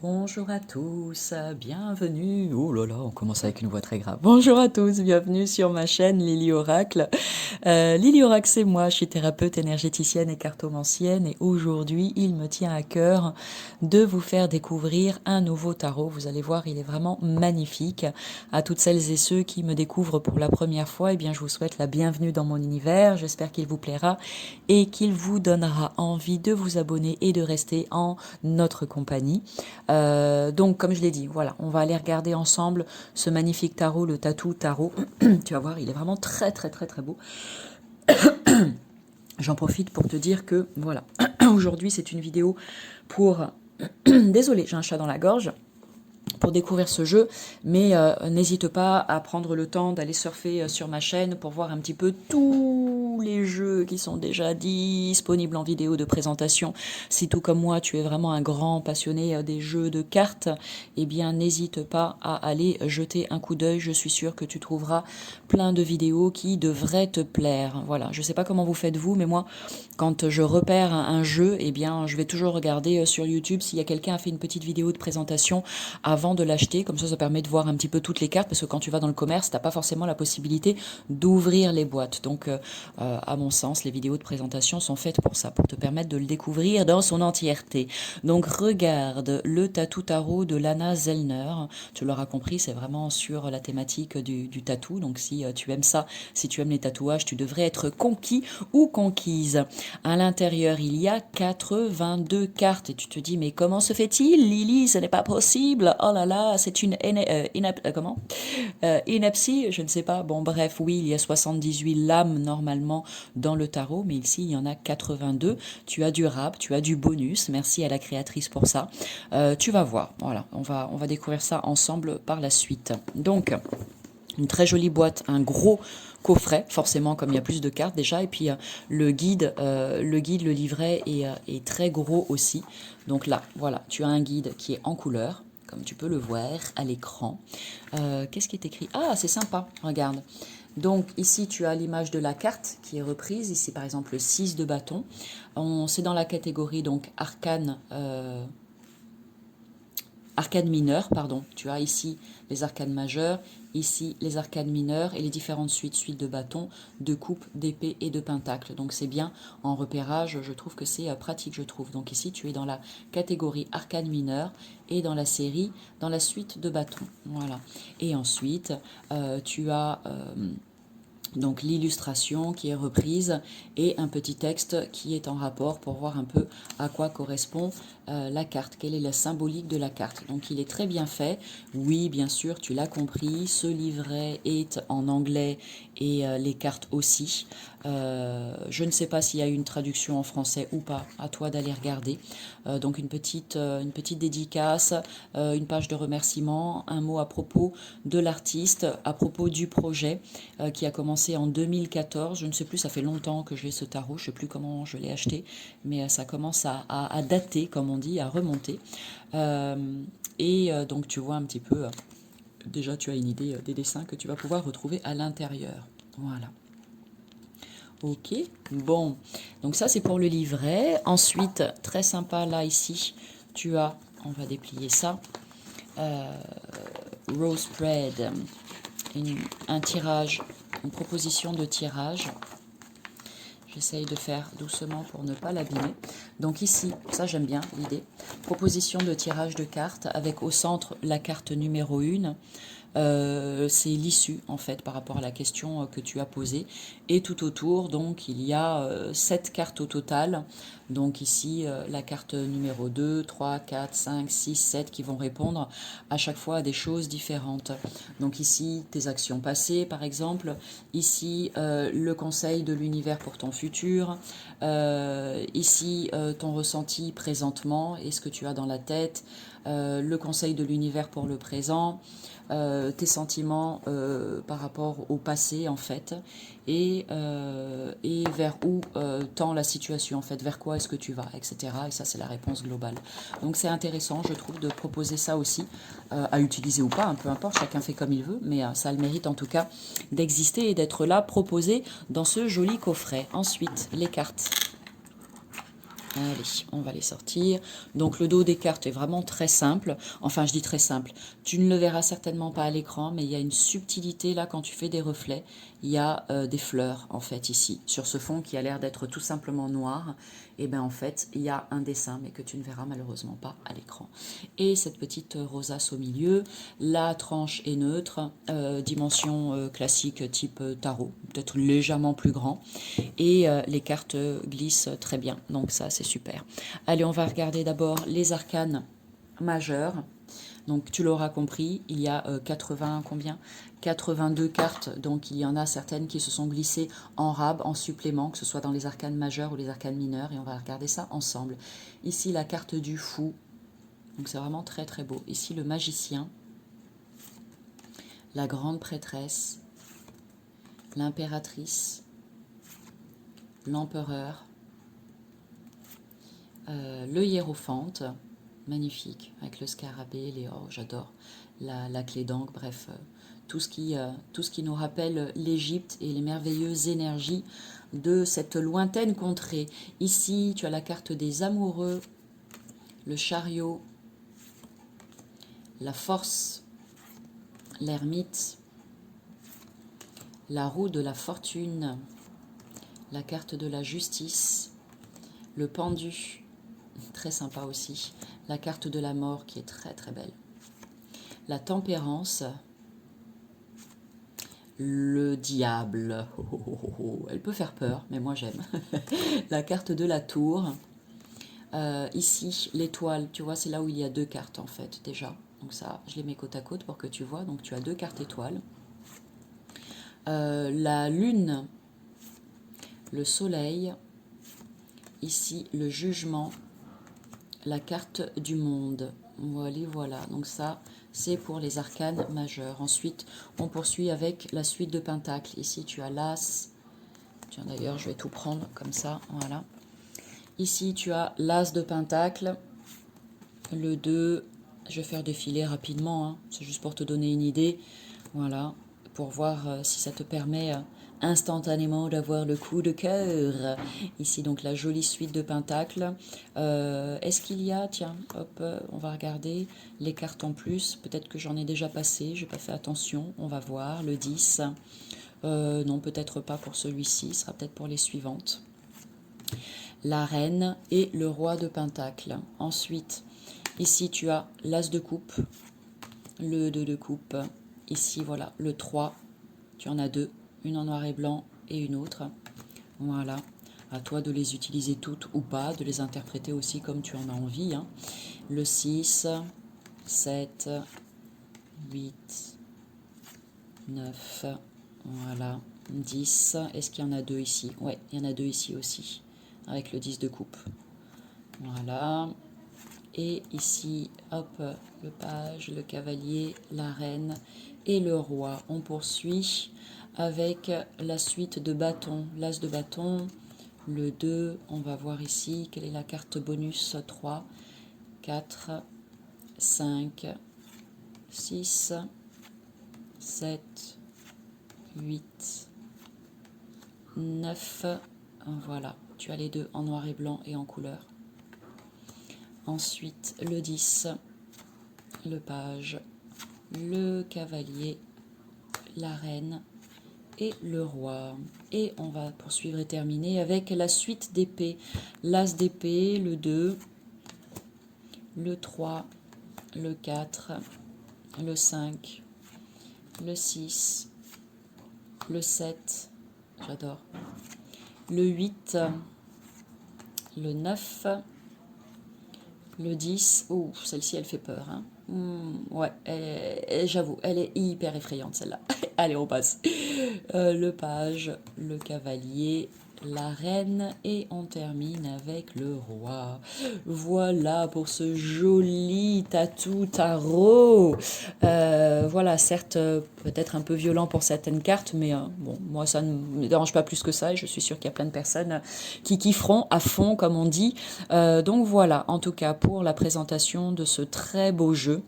Bonjour à tous, bienvenue. Oh là là, on commence avec une voix très grave. Bonjour à tous, bienvenue sur ma chaîne Lily Oracle. Lily Oracle, c'est moi, je suis thérapeute énergéticienne et cartomancienne et aujourd'hui, il me tient à cœur de vous faire découvrir un nouveau tarot. Vous allez voir, il est vraiment magnifique. À toutes celles et ceux qui me découvrent pour la première fois, eh bien, je vous souhaite la bienvenue dans mon univers. J'espère qu'il vous plaira et qu'il vous donnera envie de vous abonner et de rester en notre compagnie. Donc, comme je l'ai dit, voilà, on va aller regarder ensemble ce magnifique tarot, le Tatou Tarot. Tu vas voir, il est vraiment très, très, très, très beau. J'en profite pour te dire que, voilà, aujourd'hui, c'est une vidéo pour... Désolée, j'ai un chat dans la gorge. Pour découvrir ce jeu, mais n'hésite pas à prendre le temps d'aller surfer sur ma chaîne pour voir un petit peu tous les jeux qui sont déjà disponibles en vidéo de présentation. Si tout comme moi, tu es vraiment un grand passionné des jeux de cartes, eh bien n'hésite pas à aller jeter un coup d'œil. Je suis sûre que tu trouveras plein de vidéos qui devraient te plaire. Voilà, je sais pas comment vous faites vous, mais moi, quand je repère un jeu, eh bien je vais toujours regarder sur YouTube s'il y a quelqu'un a fait une petite vidéo de présentation avant de l'acheter, comme ça permet de voir un petit peu toutes les cartes, parce que quand tu vas dans le commerce, tu n'as pas forcément la possibilité d'ouvrir les boîtes. Donc, à mon sens, les vidéos de présentation sont faites pour ça, pour te permettre de le découvrir dans son entièreté. Donc, regarde le Tatou Tarot de Lana Zellner. Tu l'auras compris, c'est vraiment sur la thématique du tatou. Donc, si tu aimes ça, si tu aimes les tatouages, tu devrais être conquis ou conquise. À l'intérieur, il y a 82 cartes. Et tu te dis, mais comment se fait-il, Lily? Ce n'est pas possible. Oh là là, c'est une ineptie, je ne sais pas. Bon, bref, oui, il y a 78 lames normalement dans le tarot, mais ici, il y en a 82. Tu as du rap, tu as du bonus. Merci à la créatrice pour ça. Tu vas voir. Voilà, on va découvrir ça ensemble par la suite. Donc, une très jolie boîte, un gros coffret, forcément, comme il y a plus de cartes déjà. Et puis, le guide, le livret est très gros aussi. Donc là, voilà, tu as un guide qui est en couleur, comme tu peux le voir à l'écran. Qu'est-ce qui est écrit? Ah, c'est sympa, regarde. Donc ici, tu as l'image de la carte qui est reprise. Ici, par exemple, le 6 de bâton. C'est dans la catégorie donc arcane... arcane mineure, pardon. Tu as ici les arcanes majeures, ici les arcanes mineures et les différentes suites de bâtons, de coupes, d'épées et de pentacles. Donc c'est bien en repérage, je trouve que c'est pratique, je trouve. Donc ici tu es dans la catégorie arcane mineure et dans la série, dans la suite de bâtons. Voilà. Et ensuite, tu as... donc l'illustration qui est reprise et un petit texte qui est en rapport pour voir un peu à quoi correspond la carte, quelle est la symbolique de la carte. Donc il est très bien fait. Oui, bien sûr, tu l'as compris, ce livret est en anglais et les cartes aussi. Je ne sais pas s'il y a une traduction en français ou pas, à toi d'aller regarder. Donc une petite dédicace, une page de remerciement, un mot à propos de l'artiste, à propos du projet qui a commencé en 2014. Je ne sais plus, ça fait longtemps que j'ai ce tarot, je ne sais plus comment je l'ai acheté, mais ça commence à dater, comme on dit, à remonter. Donc tu vois un petit peu, déjà tu as une idée des dessins que tu vas pouvoir retrouver à l'intérieur. Voilà. Ok, bon, donc ça c'est pour le livret. Ensuite, très sympa, là ici, tu as, on va déplier ça, Rose Spread, un tirage, une proposition de tirage. J'essaye de faire doucement pour ne pas l'abîmer. Donc ici, ça j'aime bien l'idée, proposition de tirage de cartes avec au centre la carte numéro 1. C'est l'issue en fait par rapport à la question que tu as posée et tout autour donc il y a 7 cartes au total, donc ici la carte numéro 2, 3, 4, 5, 6, 7 qui vont répondre à chaque fois à des choses différentes. Donc ici tes actions passées par exemple, ici le conseil de l'univers pour ton futur, ici ton ressenti présentement et ce que tu as dans la tête, le conseil de l'univers pour le présent, tes sentiments par rapport au passé en fait et vers où tend la situation en fait, vers quoi est-ce que tu vas, etc. Et ça c'est la réponse globale. Donc c'est intéressant je trouve de proposer ça aussi à utiliser ou pas, hein, peu importe, chacun fait comme il veut, mais ça a le mérite en tout cas d'exister et d'être là proposé dans ce joli coffret. Ensuite les cartes. Allez, on va les sortir. Donc le dos des cartes est vraiment très simple. Enfin, je dis très simple. Tu ne le verras certainement pas à l'écran, mais il y a une subtilité là quand tu fais des reflets. Il y a des fleurs en fait ici, sur ce fond qui a l'air d'être tout simplement noir. Et bien en fait, il y a un dessin, mais que tu ne verras malheureusement pas à l'écran. Et cette petite rosace au milieu. La tranche est neutre, dimension classique type tarot, peut-être légèrement plus grand. Et les cartes glissent très bien, donc ça c'est super. Allez, on va regarder d'abord les arcanes majeurs. Donc tu l'auras compris, il y a 80, combien 82 cartes, donc il y en a certaines qui se sont glissées en rab, en supplément, que ce soit dans les arcanes majeures ou les arcanes mineures, et on va regarder ça ensemble. Ici la carte du fou, donc c'est vraiment très très beau. Ici le magicien, la grande prêtresse, l'impératrice, l'empereur, le hiérophante, magnifique, avec le scarabée, les oh, j'adore, la clé d'encre, bref, tout ce qui nous rappelle l'Égypte et les merveilleuses énergies de cette lointaine contrée. Ici, tu as la carte des amoureux, le chariot, la force, l'ermite, la roue de la fortune, la carte de la justice, le pendu, très sympa aussi, la carte de la mort qui est très très belle, la tempérance, le diable, oh, oh, oh, oh. Elle peut faire peur, mais moi j'aime, la carte de la tour, ici l'étoile, tu vois c'est là où il y a deux cartes en fait déjà, donc ça je les mets côte à côte pour que tu vois, donc tu as deux cartes étoiles, la lune, le soleil, ici le jugement, la carte du monde. Voilà, donc ça c'est pour les arcanes majeures. Ensuite on poursuit avec la suite de pentacles. Ici tu as l'as, tiens d'ailleurs je vais tout prendre comme ça, voilà. Ici tu as l'as de pentacle, le 2, je vais faire défiler rapidement, hein. C'est juste pour te donner une idée, voilà, pour voir si ça te permet instantanément d'avoir le coup de cœur. Ici donc la jolie suite de pentacles. Est-ce qu'il y a, tiens, hop, on va regarder les cartes en plus, peut-être que j'en ai déjà passé, j'ai pas fait attention, on va voir, le 10, non peut-être pas pour celui-ci, ce sera peut-être pour les suivantes. La reine et le roi de pentacle. Ensuite, ici tu as l'as de coupe, le 2 de coupe, ici voilà le 3, tu en as deux, une en noir et blanc et une autre, voilà, à toi de les utiliser toutes ou pas, de les interpréter aussi comme tu en as envie, hein. Le 6, 7, 8, 9, voilà, 10, est-ce qu'il y en a deux ici? Ouais, il y en a deux ici aussi, avec le 10 de coupe, voilà. Et ici, hop, le page, le cavalier, la reine et le roi. On poursuit avec la suite de bâtons. L'as de bâton, le 2, on va voir ici quelle est la carte bonus. 3, 4, 5, 6, 7, 8, 9. Voilà, tu as les deux en noir et blanc et en couleur. Ensuite, le 10, le page, le cavalier, la reine et le roi. Et on va poursuivre et terminer avec la suite d'épée. L'as d'épée, le 2, le 3, le 4, le 5, le 6, le 7, j'adore, le 8, le 9, le 10, oh, celle-ci elle fait peur, hein. Ouais, j'avoue, elle est hyper effrayante celle-là. Allez, on passe. Le page, le cavalier, la reine et on termine avec le roi. Voilà pour ce joli tatou tarot. Voilà, certes, peut-être un peu violent pour certaines cartes, mais bon, moi ça ne me dérange pas plus que ça et je suis sûre qu'il y a plein de personnes qui kifferont à fond, comme on dit. Donc voilà, en tout cas pour la présentation de ce très beau jeu.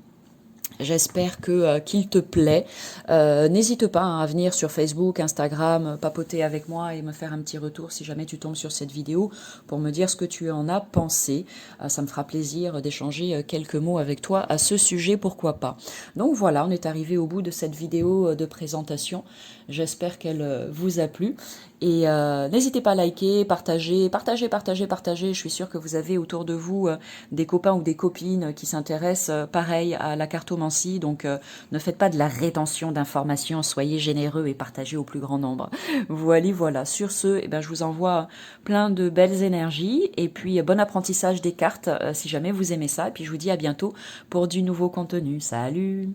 J'espère que qu'il te plaît. N'hésite pas hein, à venir sur Facebook, Instagram, papoter avec moi et me faire un petit retour si jamais tu tombes sur cette vidéo pour me dire ce que tu en as pensé. Ça me fera plaisir d'échanger quelques mots avec toi à ce sujet, pourquoi pas. Donc voilà, on est arrivé au bout de cette vidéo de présentation. J'espère qu'elle vous a plu. Et n'hésitez pas à liker, partager, partager, partager, partager. Je suis sûre que vous avez autour de vous des copains ou des copines qui s'intéressent pareil à la cartomancie. Donc ne faites pas de la rétention d'informations, soyez généreux et partagez au plus grand nombre. Voilà, voilà. Sur ce, eh ben, je vous envoie plein de belles énergies et puis bon apprentissage des cartes si jamais vous aimez ça. Et puis je vous dis à bientôt pour du nouveau contenu. Salut!